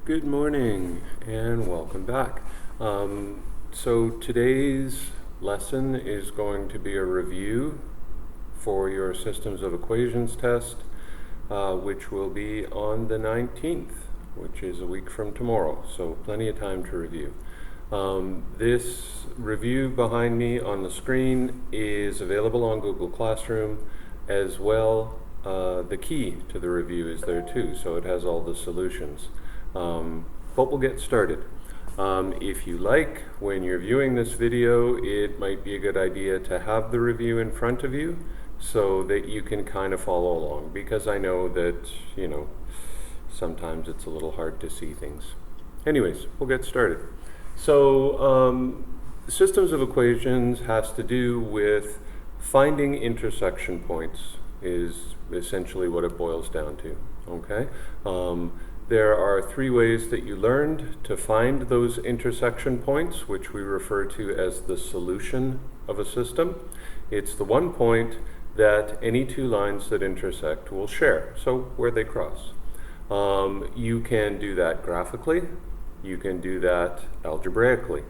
Good morning and welcome back. So today's lesson is going to be a review for your Systems of Equations test, which will be on the 19th, which is a week from tomorrow, so plenty of time to review. This review behind me on the screen is available on Google Classroom as well. The key to the review is there too, so it has all the solutions. But we'll get started. If you like, when you're viewing this video, it might be a good idea to have the review in front of you so that you can kind of follow along, because I know that, sometimes it's a little hard to see things. Anyways, we'll get started. So, Systems of Equations has to do with finding intersection points, is essentially what it boils down to, okay? There are three ways that you learned to find those intersection points, which we refer to as the solution of a system. It's the one point that any two lines that intersect will share, so where they cross. You can do that graphically, you can do that algebraically.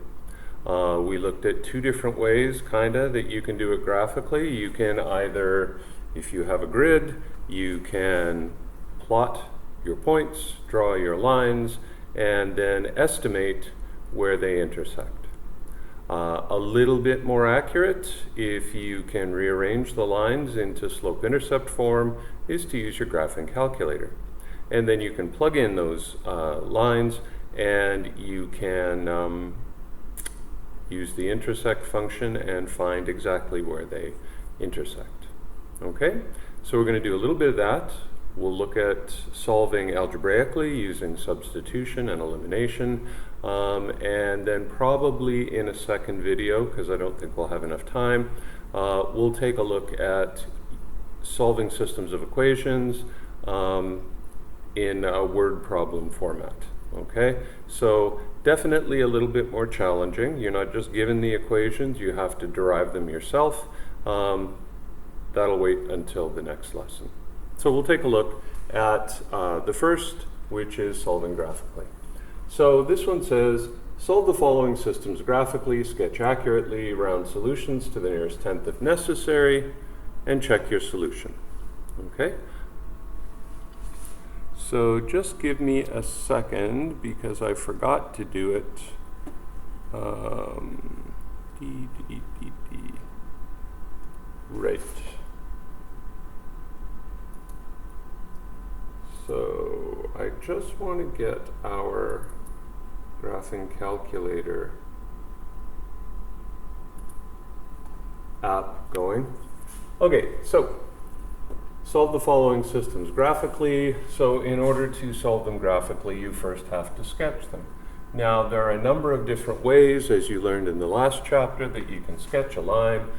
We looked at two different ways, that you can do it graphically. You can either, if you have a grid, you can plot your points, draw your lines, and then estimate where they intersect. A little bit more accurate, if you can rearrange the lines into slope-intercept form, is to use your graphing calculator. And then you can plug in those lines, and you can use the intersect function and find exactly where they intersect. Okay, so we're going to do a little bit of that. We'll look at solving algebraically using substitution and elimination, and then probably in a second video, because I don't think we'll have enough time, we'll take a look at solving systems of equations in a word problem format. Okay, so definitely a little bit more challenging. You're not just given the equations, you have to derive them yourself. That'll wait until the next lesson. So we'll take a look at the first, which is solving graphically. So this one says, solve the following systems graphically, sketch accurately, round solutions to the nearest tenth if necessary, and check your solution. Okay? So just give me a second because I forgot to do it. Right. So I just want to get our graphing calculator app going. Okay, so solve the following systems graphically. So in order to solve them graphically, you first have to sketch them. Now there are a number of different ways, as you learned in the last chapter, that you can sketch a line.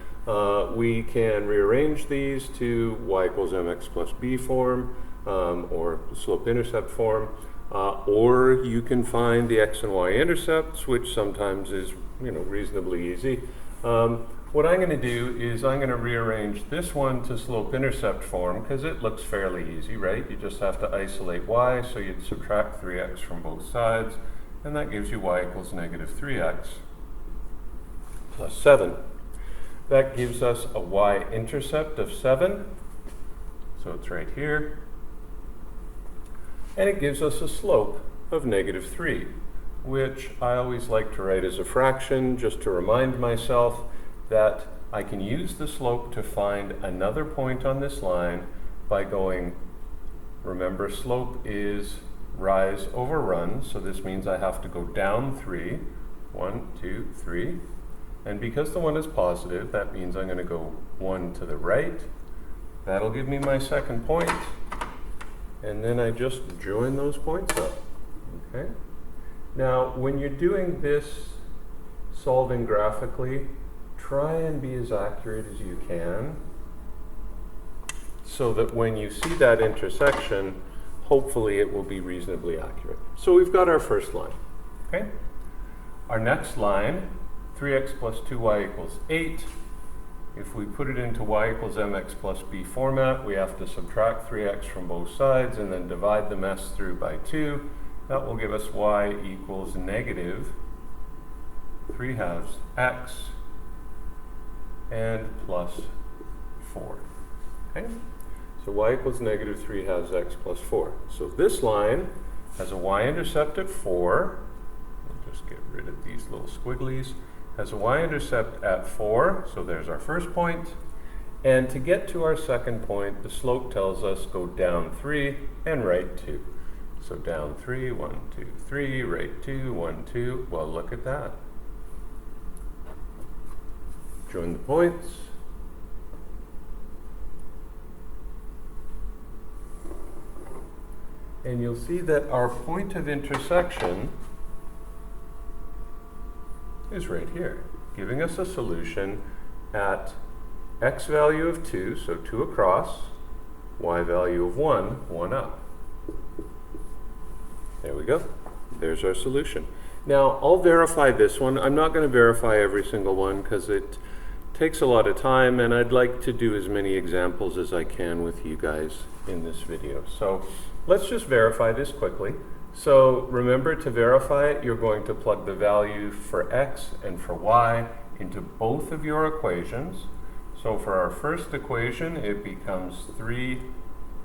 We can rearrange these to y equals mx plus b form, or slope-intercept form, or you can find the x and y intercepts, which sometimes is reasonably easy. What I'm going to do is I'm going to rearrange this one to slope-intercept form because it looks fairly easy, right? You just have to isolate y, so you'd subtract 3x from both sides, and that gives you y equals negative 3x plus 7. That gives us a y-intercept of 7, so it's right here. And it gives us a slope of negative 3, which I always like to write as a fraction, just to remind myself that I can use the slope to find another point on this line by going, remember, slope is rise over run, so this means I have to go down 3, 1, 2, 3. And because the one is positive, that means I'm going to go 1 to the right. That'll give me my second point. And then I just join those points up, okay? Now, when you're doing this solving graphically, try and be as accurate as you can so that when you see that intersection, hopefully it will be reasonably accurate. So we've got our first line, okay? Our next line, 3x plus 2y equals 8. If we put it into y equals mx plus b format, we have to subtract 3x from both sides and then divide the mess through by 2, That will give us y equals negative 3/2 x and plus 4. Okay? So y equals negative 3/2 x plus 4. So this line has a y-intercept at 4. We'll just get rid of these little squigglies. Has a y-intercept at 4, so there's our first point. And to get to our second point, the slope tells us go down 3 and right 2. So down 3, 1, 2, 3, right 2, 1, 2. Well, look at that. Join the points. And you'll see that our point of intersection is right here, giving us a solution at x value of 2, so 2 across, y value of 1, 1 up. There we go. There's our solution. Now, I'll verify this one. I'm not going to verify every single one because it takes a lot of time, and I'd like to do as many examples as I can with you guys in this video. So let's just verify this quickly. So remember, to verify it, you're going to plug the value for x and for y into both of your equations. So for our first equation, it becomes 3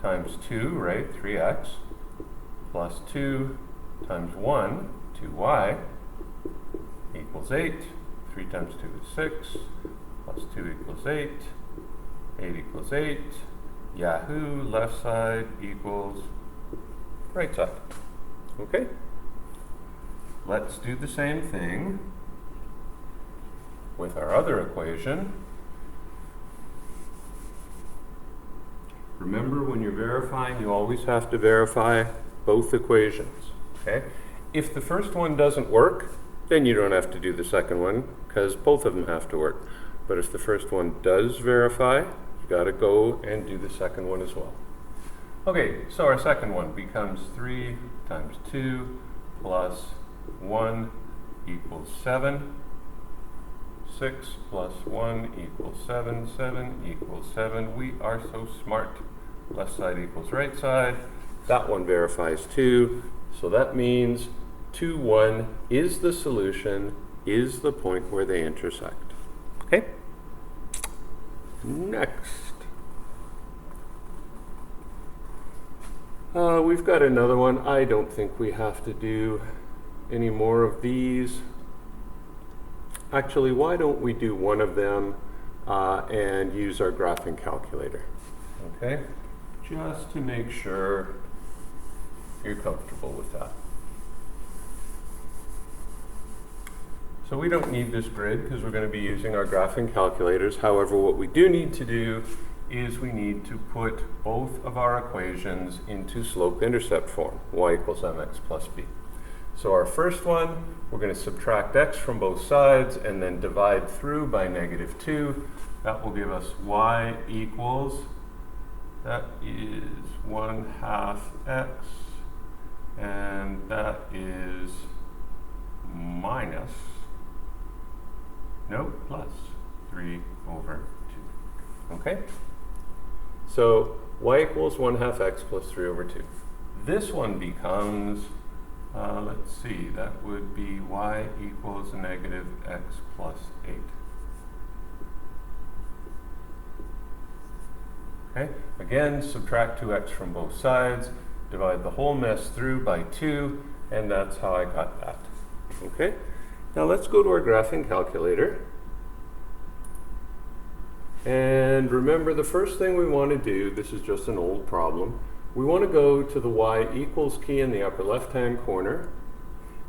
times 2, right, 3x, plus 2 times 1, 2y, equals 8. 3 times 2 is 6, plus 2 equals 8, 8 equals 8, Yahoo, left side equals right side. Okay? Let's do the same thing with our other equation. Remember, when you're verifying, you always have to verify both equations. Okay? If the first one doesn't work, then you don't have to do the second one, because both of them have to work. But if the first one does verify, you got to go and do the second one as well. Okay, so our second one becomes 3 times 2 plus 1 equals 7. 6 plus 1 equals 7. 7 equals 7. We are so smart. Left side equals right side. That one verifies too. So that means 2, 1 is the solution, is the point where they intersect. Okay? Next. We've got another one. I don't think we have to do any more of these. Actually, why don't we do one of them and use our graphing calculator? Okay? Just to make sure you're comfortable with that. So we don't need this grid because we're going to be using our graphing calculators. However, what we do need to do is we need to put both of our equations into slope-intercept form, y equals mx plus b. So our first one, we're going to subtract x from both sides and then divide through by -2. That will give us y equals, that is 1/2 x, and that is plus 3/2. Okay? So y equals 1/2 x plus 3/2. This one becomes, let's see, that would be y equals -x plus 8. Okay, again, subtract 2x from both sides, divide the whole mess through by 2, and that's how I got that. Okay, now let's go to our graphing calculator. And remember, the first thing we want to do, this is just an old problem, we want to go to the y equals key in the upper left-hand corner,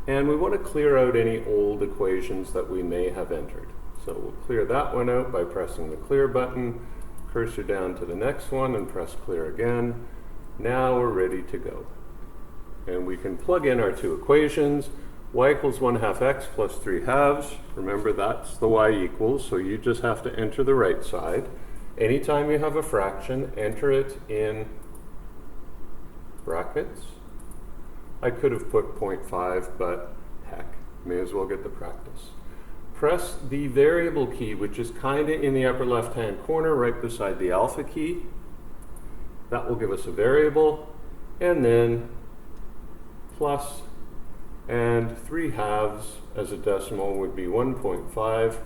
and we want to clear out any old equations that we may have entered. So we'll clear that one out by pressing the clear button, cursor down to the next one, and press clear again. Now we're ready to go. And we can plug in our two equations. Y equals 1/2 x plus 3/2. Remember, that's the y equals, so you just have to enter the right side. Anytime you have a fraction, enter it in brackets. I could have put 0.5, but heck, may as well get the practice. Press the variable key, which is kind of in the upper left-hand corner, right beside the alpha key. That will give us a variable, and then plus, and 3/2 as a decimal would be 1.5.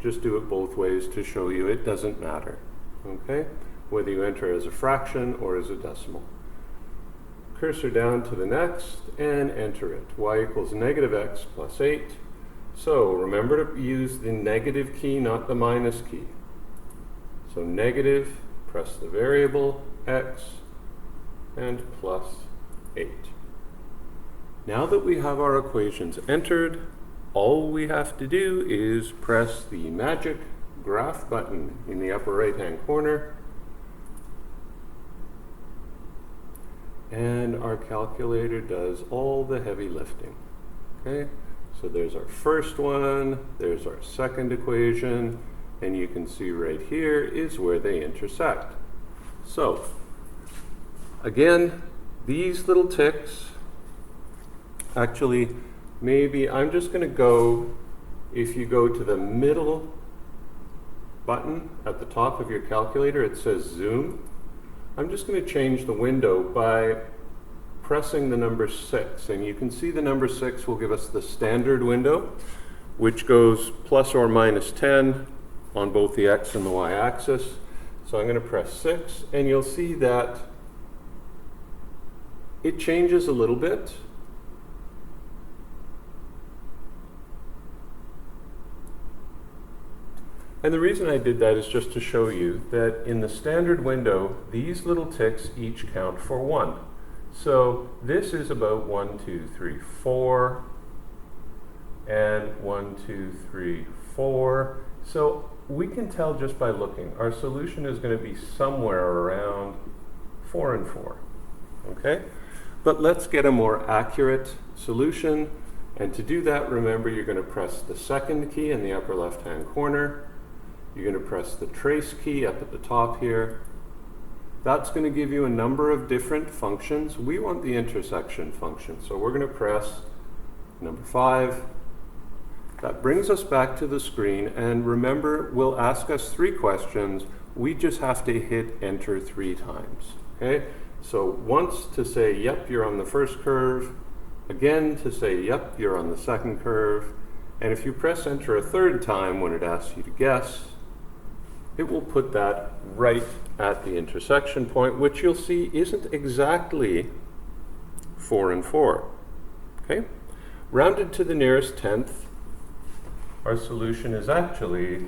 Just do it both ways to show you it doesn't matter, okay? Whether you enter as a fraction or as a decimal. Cursor down to the next and enter it. Y equals -x plus 8. So remember to use the negative key, not the minus key. So negative, press the variable x, and plus 8. Now that we have our equations entered, all we have to do is press the magic graph button in the upper right-hand corner, and our calculator does all the heavy lifting. Okay, so there's our first one, there's our second equation, and you can see right here is where they intersect. So, again, these little ticks, actually, maybe I'm just going to go, if you go to the middle button at the top of your calculator, it says zoom. I'm just going to change the window by pressing the number 6, and you can see the number 6 will give us the standard window, which goes plus or minus 10 on both the x and the y axis. So I'm going to press 6, and you'll see that it changes a little bit. And the reason I did that is just to show you that in the standard window, these little ticks each count for 1. So this is about 1, 2, 3, 4, and 1, 2, 3, 4. So we can tell just by looking, our solution is going to be somewhere around 4 and 4. Okay? But let's get a more accurate solution. And to do that, remember, you're going to press the second key in the upper left-hand corner. You're going to press the trace key up at the top here. That's going to give you a number of different functions. We want the intersection function, so we're going to press number 5. That brings us back to the screen, and remember, we'll ask us 3 questions. We just have to hit enter 3 times. Okay? So once to say, yep, you're on the first curve. Again to say, yep, you're on the second curve. And if you press enter a 3rd time when it asks you to guess, it will put that right at the intersection point, which you'll see isn't exactly 4 and 4. Okay? Rounded to the nearest 10th, our solution is actually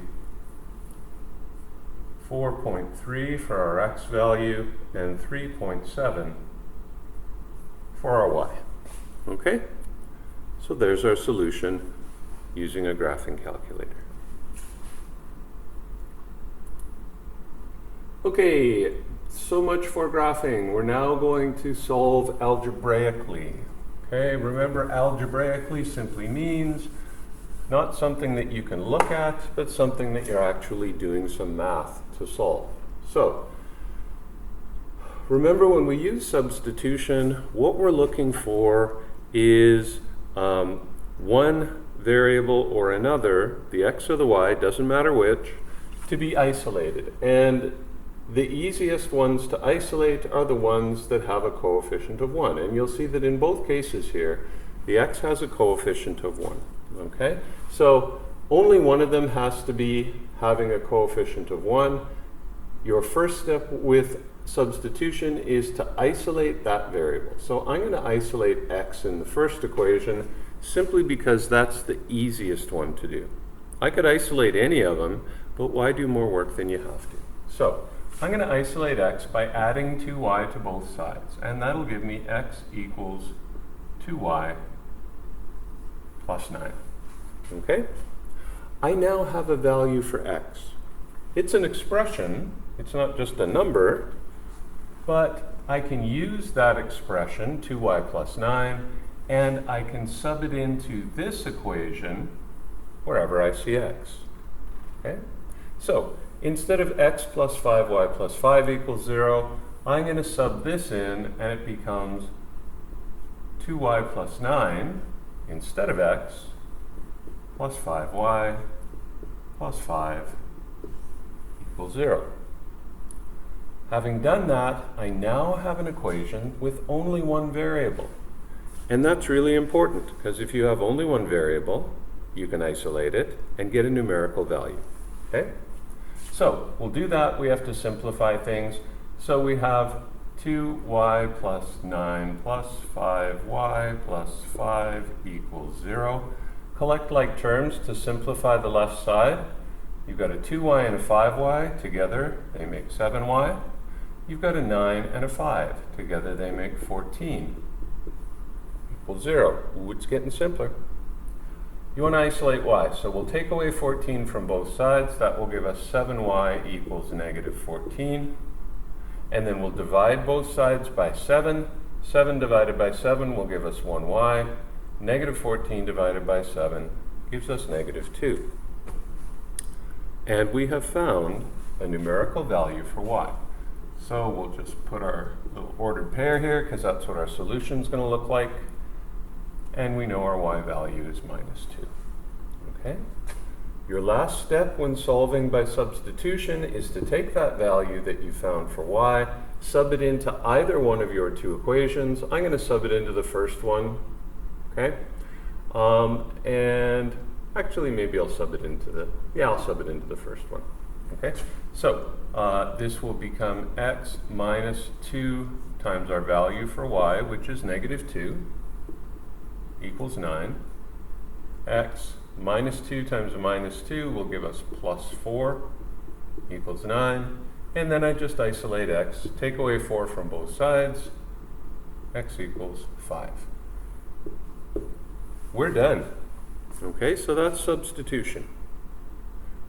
4.3 for our x value and 3.7 for our y. Okay? So there's our solution using a graphing calculator. Okay, so much for graphing. We're now going to solve algebraically. Okay, remember, algebraically simply means not something that you can look at, but something that you're actually doing some math to solve. So, remember, when we use substitution, what we're looking for is one variable or another, the x or the y, doesn't matter which, to be isolated. And the easiest ones to isolate are the ones that have a coefficient of 1. And you'll see that in both cases here, the x has a coefficient of 1. Okay? So only one of them has to be having a coefficient of 1. Your first step with substitution is to isolate that variable. So I'm going to isolate x in the first equation simply because that's the easiest one to do. I could isolate any of them, but why do more work than you have to? So I'm going to isolate x by adding 2y to both sides, and that'll give me x equals 2y plus 9. Okay? I now have a value for x. It's an expression, it's not just a number, but I can use that expression, 2y plus 9, and I can sub it into this equation wherever I see x. Okay? So instead of x plus 5y plus 5 equals 0, I'm going to sub this in, and it becomes 2y plus 9 instead of x plus 5y plus 5 equals 0. Having done that, I now have an equation with only one variable. And that's really important, because if you have only one variable, you can isolate it and get a numerical value. Okay? So we'll do that. We have to simplify things. So we have 2y plus 9 plus 5y plus 5 equals 0. Collect like terms to simplify the left side. You've got a 2y and a 5y. Together, they make 7y. You've got a 9 and a 5. Together, they make 14. Equals 0. Ooh, it's getting simpler. You want to isolate y, so we'll take away 14 from both sides. That will give us 7y equals negative 14. And then we'll divide both sides by 7. 7 divided by 7 will give us 1y. Negative 14 divided by 7 gives us negative 2. And we have found a numerical value for y. So we'll just put our little ordered pair here, because that's what our solution is going to look like. And we know our y value is minus 2. Okay? Your last step when solving by substitution is to take that value that you found for y, sub it into either one of your two equations. I'm going to sub it into the first one. Okay? And actually, maybe I'll sub it into the first one. Okay? So this will become x minus 2 times our value for y, which is negative 2, equals 9. X minus 2 times a minus 2 will give us plus 4, equals 9. And then I just isolate x, take away 4 from both sides, x equals 5. We're done. Okay, so that's substitution.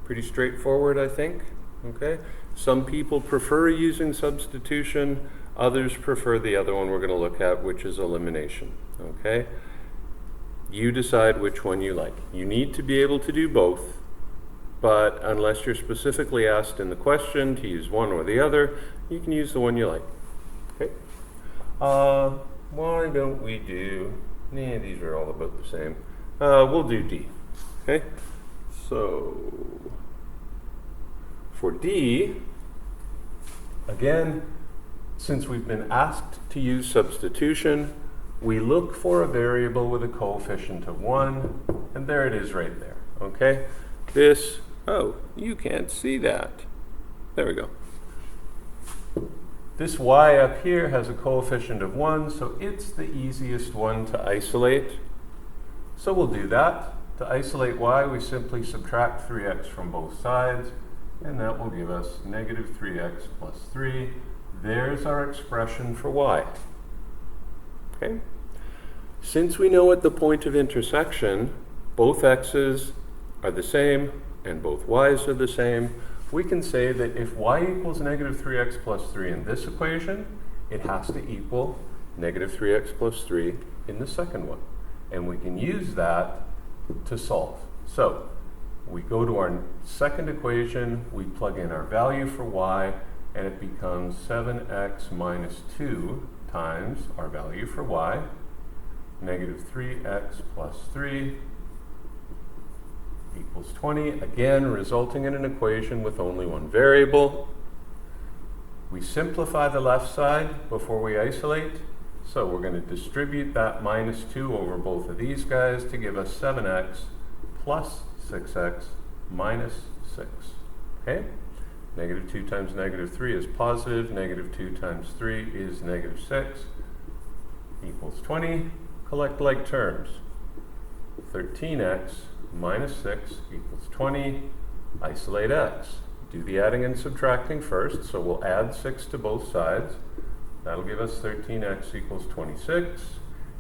Pretty straightforward, I think. Okay, some people prefer using substitution, others prefer the other one we're going to look at, which is elimination. Okay, you decide which one you like. You need to be able to do both, but unless you're specifically asked in the question to use one or the other, you can use the one you like. Okay, why don't we do, these are all about the same. We'll do D. Okay, so for D, again, since we've been asked to use substitution, we look for a variable with a coefficient of 1, and there it is right there. Okay, this, oh, you can't see that. There we go. This y up here has a coefficient of 1, so it's the easiest one to isolate. So we'll do that. To isolate y, we simply subtract 3x from both sides, and that will give us negative 3x plus 3. There's our expression for y. Okay? Since we know at the point of intersection, both x's are the same and both y's are the same, we can say that if y equals negative 3x plus 3 in this equation, it has to equal negative 3x plus 3 in the second one. And we can use that to solve. So we go to our second equation, we plug in our value for y, and it becomes 7x minus 2 times our value for y, negative 3x plus 3 equals 20, again resulting in an equation with only one variable. We simplify the left side before we isolate, so we're going to distribute that minus 2 over both of these guys to give us 7x plus 6x minus 6. Okay? Negative 2 times negative 3 is positive, negative 2 times 3 is negative 6, equals 20. Collect like terms. 13x minus 6 equals 20. Isolate x. Do the adding and subtracting first, so we'll add 6 to both sides. That'll give us 13x equals 26.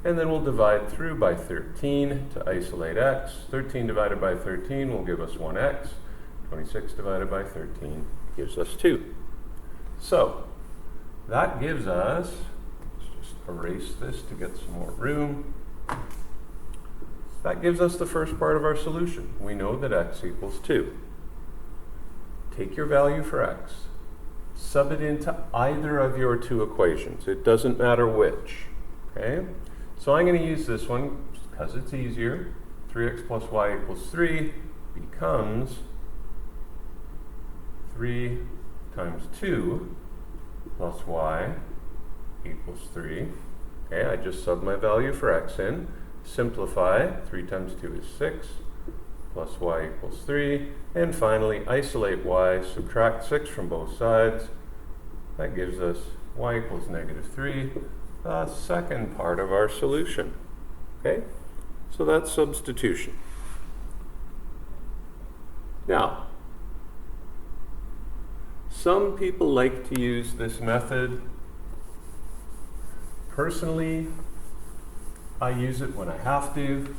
And then we'll divide through by 13 to isolate x. 13 divided by 13 will give us 1x. 26 divided by 13 gives us 2. So that gives us, let's just erase this to get some more room. That gives us the first part of our solution. We know that x equals 2. Take your value for x, sub it into either of your two equations. It doesn't matter which. Okay? So I'm going to use this one because it's easier. 3x plus y equals 3 becomes 3 times 2 plus y equals 3. Okay, I just sub my value for x in, simplify, 3 times 2 is 6, plus y equals 3, and finally isolate y, subtract 6 from both sides. That gives us y equals -3, the second part of our solution. Okay, so that's substitution. Now, some people like to use this method. Personally, I use it when I have to.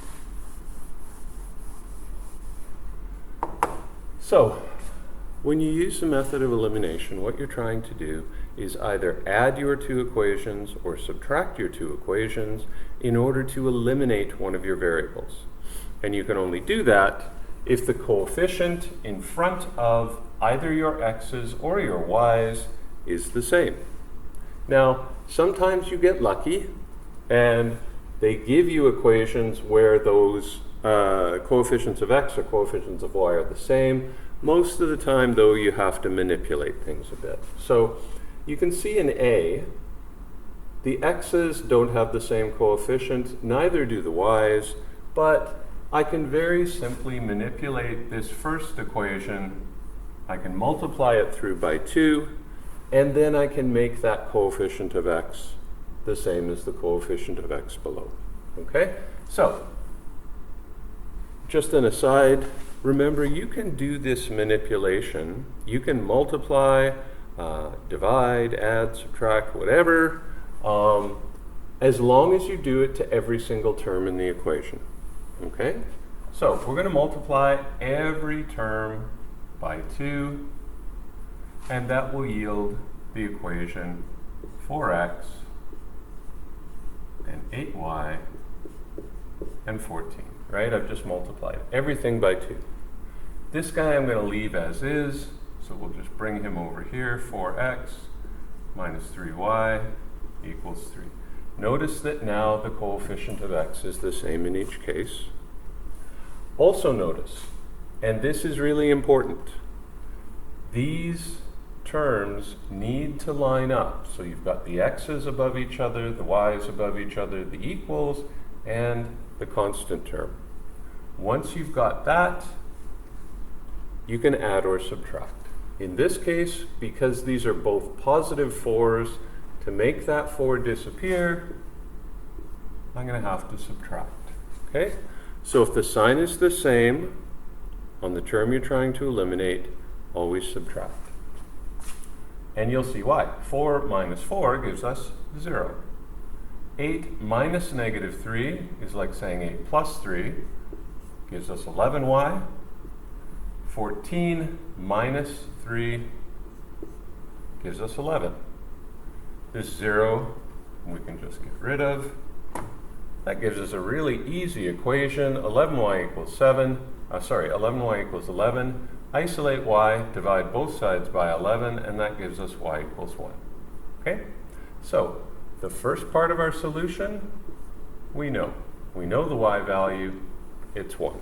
So, when you use the method of elimination, what you're trying to do is either add your two equations or subtract your two equations in order to eliminate one of your variables. And you can only do that if the coefficient in front of either your x's or your y's is the same. Now, sometimes you get lucky and they give you equations where those coefficients of x or coefficients of y are the same. Most of the time, though, you have to manipulate things a bit. So you can see in A, the x's don't have the same coefficient, neither do the y's, but I can very simply manipulate this first equation. I can multiply it through by 2, and then I can make that coefficient of x the same as the coefficient of x below. Okay? So, just an aside, remember you can do this manipulation. You can multiply, divide, add, subtract, whatever, as long as you do it to every single term in the equation. Okay? So, we're going to multiply every term by 2, and that will yield the equation 4x and 8y and 14, right? I've just multiplied everything by 2. This guy I'm going to leave as is, so we'll just bring him over here, 4x minus 3y equals 3. Notice that now the coefficient of x is the same in each case. Also notice, and this is really important, these terms need to line up. So you've got the x's above each other, the y's above each other, the equals, and the constant term. Once you've got that, you can add or subtract. In this case, because these are both positive 4's, to make that 4 disappear, I'm going to have to subtract. Okay? So if the sign is the same on the term you're trying to eliminate, always subtract. And you'll see why. 4 minus 4 gives us 0. 8 minus -3 is like saying 8 plus 3, gives us 11y. 14 minus 3 gives us 11. This 0 we can just get rid of. That gives us a really easy equation. 11y equals 11y equals 11. Isolate y, divide both sides by 11, and that gives us y equals 1. Okay? So, the first part of our solution, we know. We know the y value, it's 1.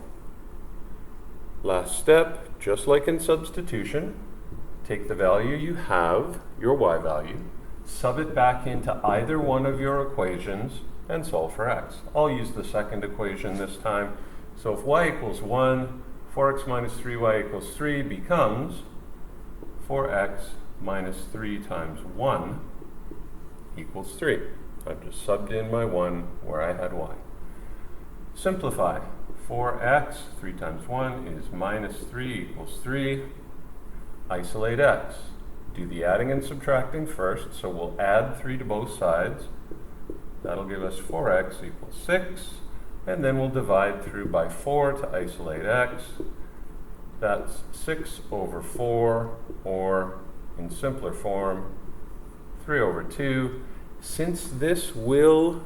Last step, just like in substitution, take the value you have, your y value, sub it back into either one of your equations, and solve for x. I'll use the second equation this time. So if y equals 1, 4x minus 3y equals 3 becomes 4x minus 3 times 1 equals 3. I've just subbed in my 1 where I had y. Simplify. 4x, 3 times 1 is minus 3 equals 3. Isolate x. Do the adding and subtracting first, so we'll add 3 to both sides. That'll give us 4x equals 6. And then we'll divide through by 4 to isolate x. That's 6 over 4, or in simpler form, 3 over 2. Since this will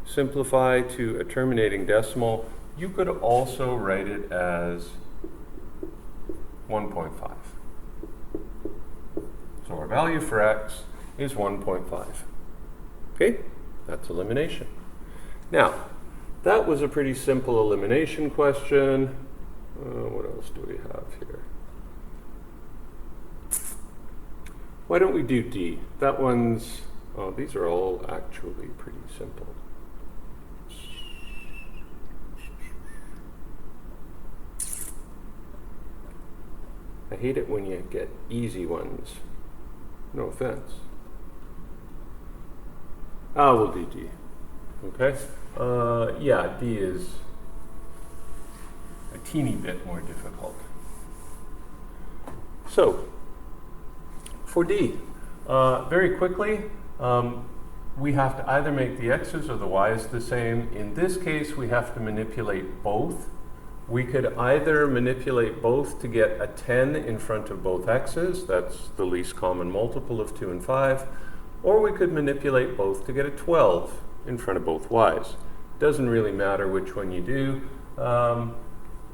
simplify to a terminating decimal, you could also write it as 1.5. So our value for x is 1.5. Okay, that's elimination. Now, that was a pretty simple elimination question. What else do we have here? Why don't we do D? That one's Oh, these are all actually pretty simple. I hate it when you get easy ones. No offense. We'll do D. Okay? Yeah, D is a teeny bit more difficult. So, for D, very quickly, we have to either make the x's or the y's the same. In this case, we have to manipulate both. We could either manipulate both to get a 10 in front of both x's, that's the least common multiple of 2 and 5, or we could manipulate both to get a 12 in front of both y's. Doesn't really matter which one you do.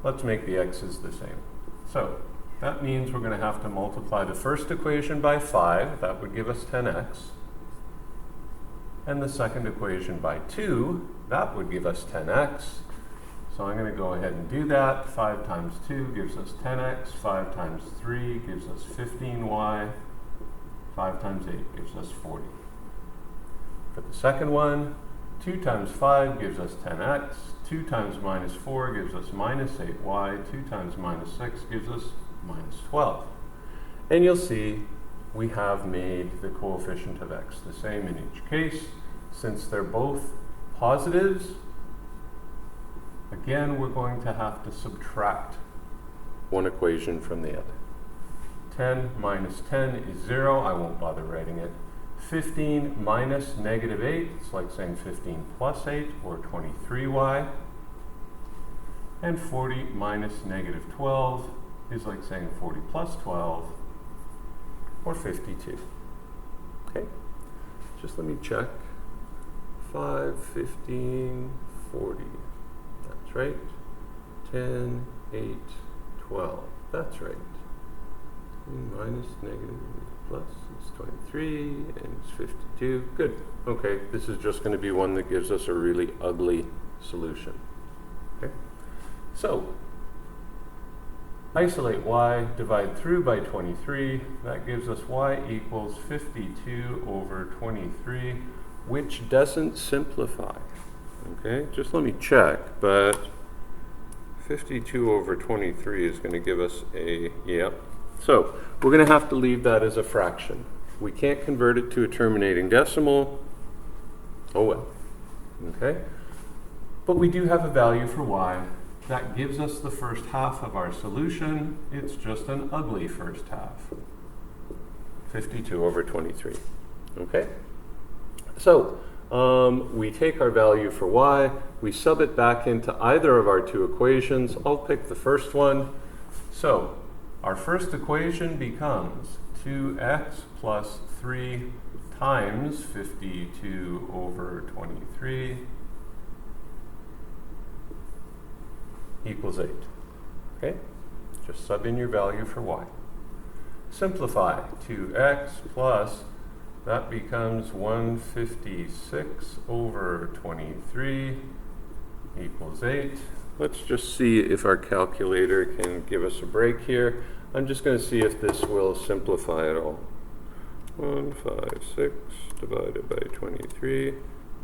Let's make the x's the same. So that means we're going to have to multiply the first equation by 5, that would give us 10x, and the second equation by 2, that would give us 10x. So I'm going to go ahead and do that. 5 times 2 gives us 10x. 5 times 3 gives us 15y. 5 times 8 gives us 40. For the second one, 2 times 5 gives us 10x. 2 times minus 4 gives us minus 8y. 2 times minus 6 gives us minus 12. And you'll see we have made the coefficient of x the same in each case. Since they're both positives, again, we're going to have to subtract one equation from the other. 10 minus 10 is 0. I won't bother writing it. 15 minus negative 8, it's like saying 15 plus 8, or 23y. And 40 minus negative 12 is like saying 40 plus 12, or 52. Okay, just let me check. 5, 15, 40. That's right. 10, 8, 12. That's right. Minus negative plus is 23 and it's 52. Good. Okay, this is just going to be one that gives us a really ugly solution. Okay. So, isolate y, divide through by 23. That gives us y equals 52 over 23, which doesn't simplify. Okay, just let me check, but 52 over 23 is going to give us a, yep. So we're going to have to leave that as a fraction. We can't convert it to a terminating decimal. Oh well. Okay, but we do have a value for y. That gives us the first half of our solution. It's just an ugly first half. 52 over 23. Okay, so we take our value for y, we sub it back into either of our two equations. I'll pick the first one. So our first equation becomes 2x plus 3 times 52 over 23 equals 8. Okay? Just sub in your value for y. Simplify. 2x plus, that becomes 156 over 23 equals 8. Let's just see if our calculator can give us a break here. I'm just going to see if this will simplify at all. 156 divided by 23.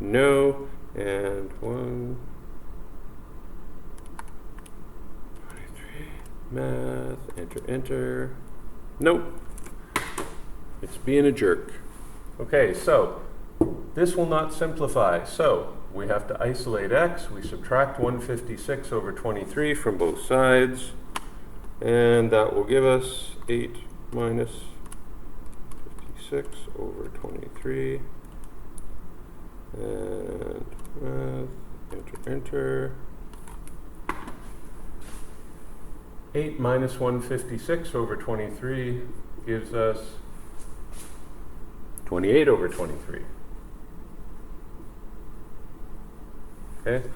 No. And 123. Math. Enter, enter. Nope. It's being a jerk. Okay, so this will not simplify. So we have to isolate x. We subtract 156 over 23 from both sides. And that will give us 8 minus 56 over 23. And math, enter, enter. 8 minus 156 over 23 gives us 28 over 23. Okay?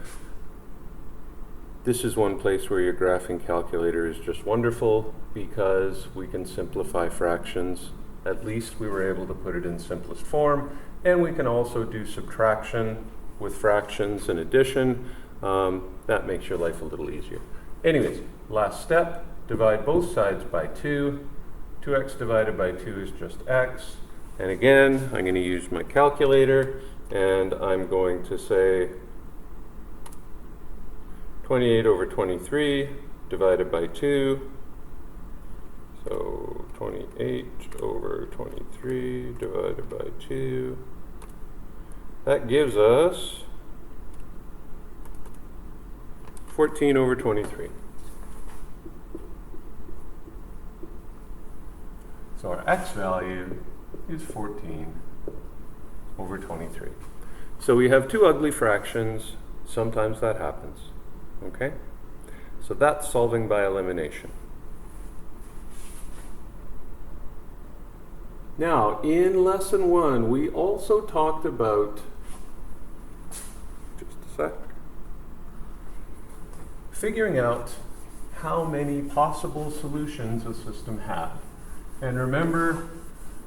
This is one place where your graphing calculator is just wonderful because we can simplify fractions. At least we were able to put it in simplest form, and we can also do subtraction with fractions and addition. That makes your life a little easier. Anyways, last step, divide both sides by 2. 2x divided by 2 is just x. And again, I'm going to use my calculator, and I'm going to say 28 over 23 divided by 2. So 28 over 23 divided by 2. That gives us 14 over 23. So our x value is 14 over 23. So we have two ugly fractions. Sometimes that happens. Okay? So that's solving by elimination. Now, in lesson 1, we also talked about, just a sec, figuring out how many possible solutions a system had. And remember,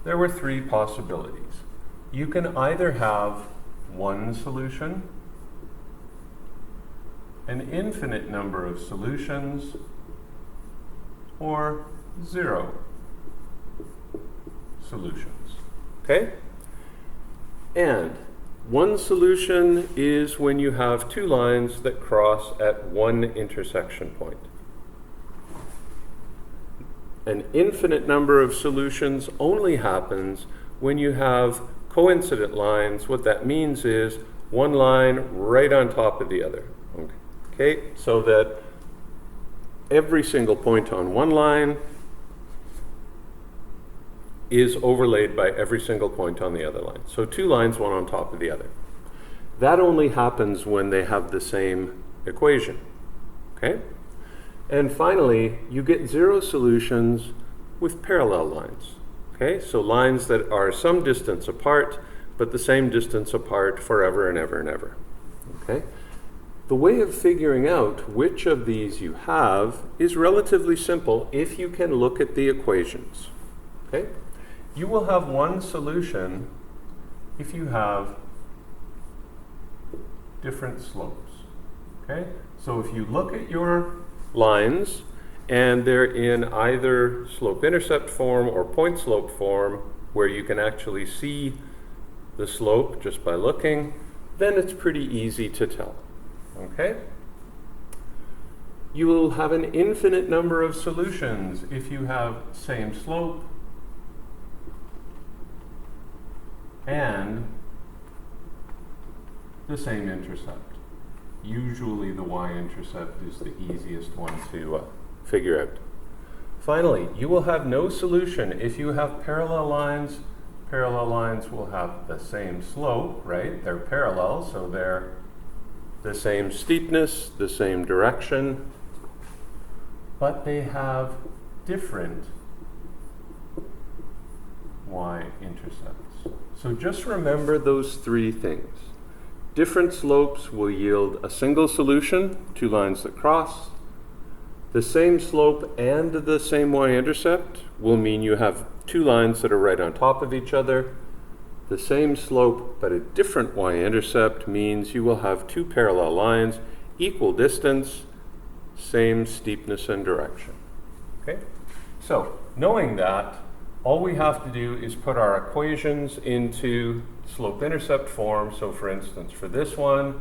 there were 3 possibilities. You can either have one solution, an infinite number of solutions, or 0 solutions. Okay? And one solution is when you have 2 lines that cross at one intersection point. An infinite number of solutions only happens when you have coincident lines. What that means is one line right on top of the other. Okay? So that every single point on one line is overlaid by every single point on the other line. So 2 lines, one on top of the other. That only happens when they have the same equation. Okay? And finally, you get 0 solutions with parallel lines. Okay? So lines that are some distance apart, but the same distance apart forever and ever and ever. Okay? The way of figuring out which of these you have is relatively simple if you can look at the equations. Okay? You will have one solution if you have different slopes. Okay? So if you look at your lines and they're in either slope-intercept form or point-slope form, where you can actually see the slope just by looking, then it's pretty easy to tell. Okay? You will have an infinite number of solutions if you have same slope and the same intercept. Usually the y-intercept is the easiest one to figure out. Finally, you will have no solution if you have parallel lines. Parallel lines will have the same slope, right? They're parallel, so they're the same steepness, the same direction, but they have different y-intercepts. So just remember those 3 things. Different slopes will yield a single solution, 2 lines that cross. The same slope and the same y-intercept will mean you have 2 lines that are right on top of each other. The same slope but a different y-intercept means you will have 2 parallel lines, equal distance, same steepness and direction. Okay? So, knowing that, all we have to do is put our equations into slope-intercept form. So for instance, for this one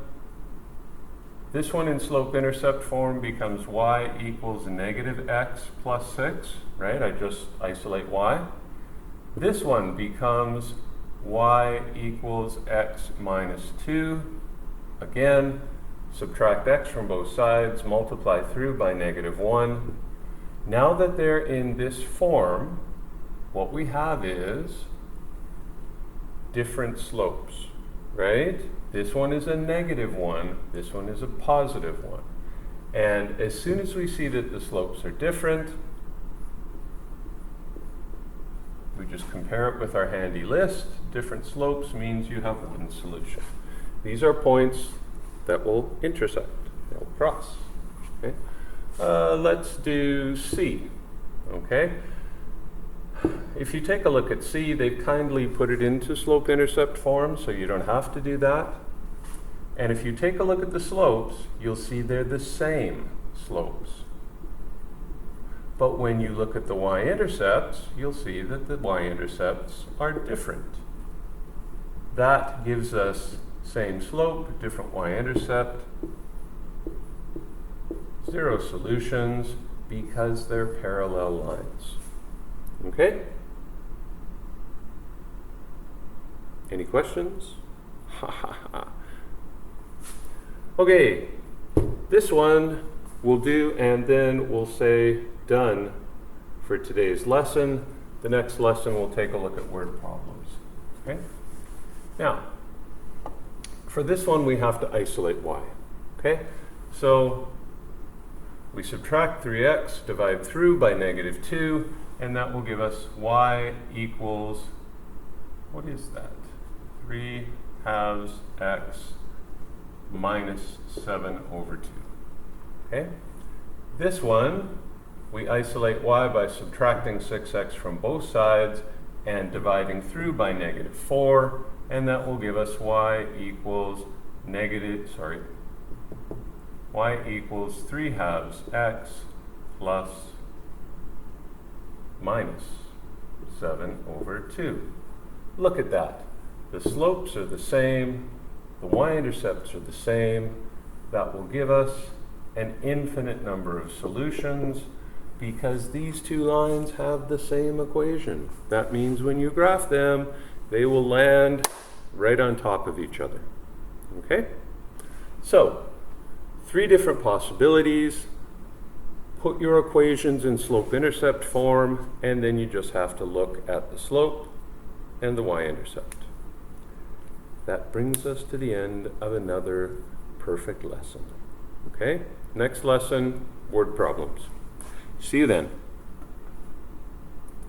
in slope-intercept form becomes y equals negative x plus 6, right? I just isolate y. This one becomes y equals x minus 2. Again, subtract x from both sides, multiply through by negative 1. Now that they're in this form, what we have is different slopes, right? This one is a negative 1, this one is a positive 1. And as soon as we see that the slopes are different, we just compare it with our handy list. Different slopes means you have one solution. These are points that will intersect, they'll cross. Okay? Let's do C, okay? If you take a look at C, they've kindly put it into slope-intercept form, so you don't have to do that. And if you take a look at the slopes, you'll see they're the same slopes. But when you look at the y-intercepts, you'll see that the y-intercepts are different. That gives us same slope, different y-intercept, 0 solutions because they're parallel lines. Okay? Any questions? Ha ha ha. Okay, this one we'll do, and then we'll say done for today's lesson. The next lesson we'll take a look at word problems. Okay? Now, for this one we have to isolate y. Okay? So we subtract 3x, divide through by -2, and that will give us y equals, what is that? 3/2 x minus 7/2. Okay? This one, we isolate y by subtracting 6x from both sides and dividing through by -4, and that will give us y equals 3/2 x plus minus 7/2. Look at that. The slopes are the same, the y-intercepts are the same. That will give us an infinite number of solutions because these two lines have the same equation. That means when you graph them, they will land right on top of each other. Okay? So, 3 different possibilities. Put your equations in slope-intercept form, and then you just have to look at the slope and the y-intercept. That brings us to the end of another perfect lesson. Okay? Next lesson, word problems. See you then.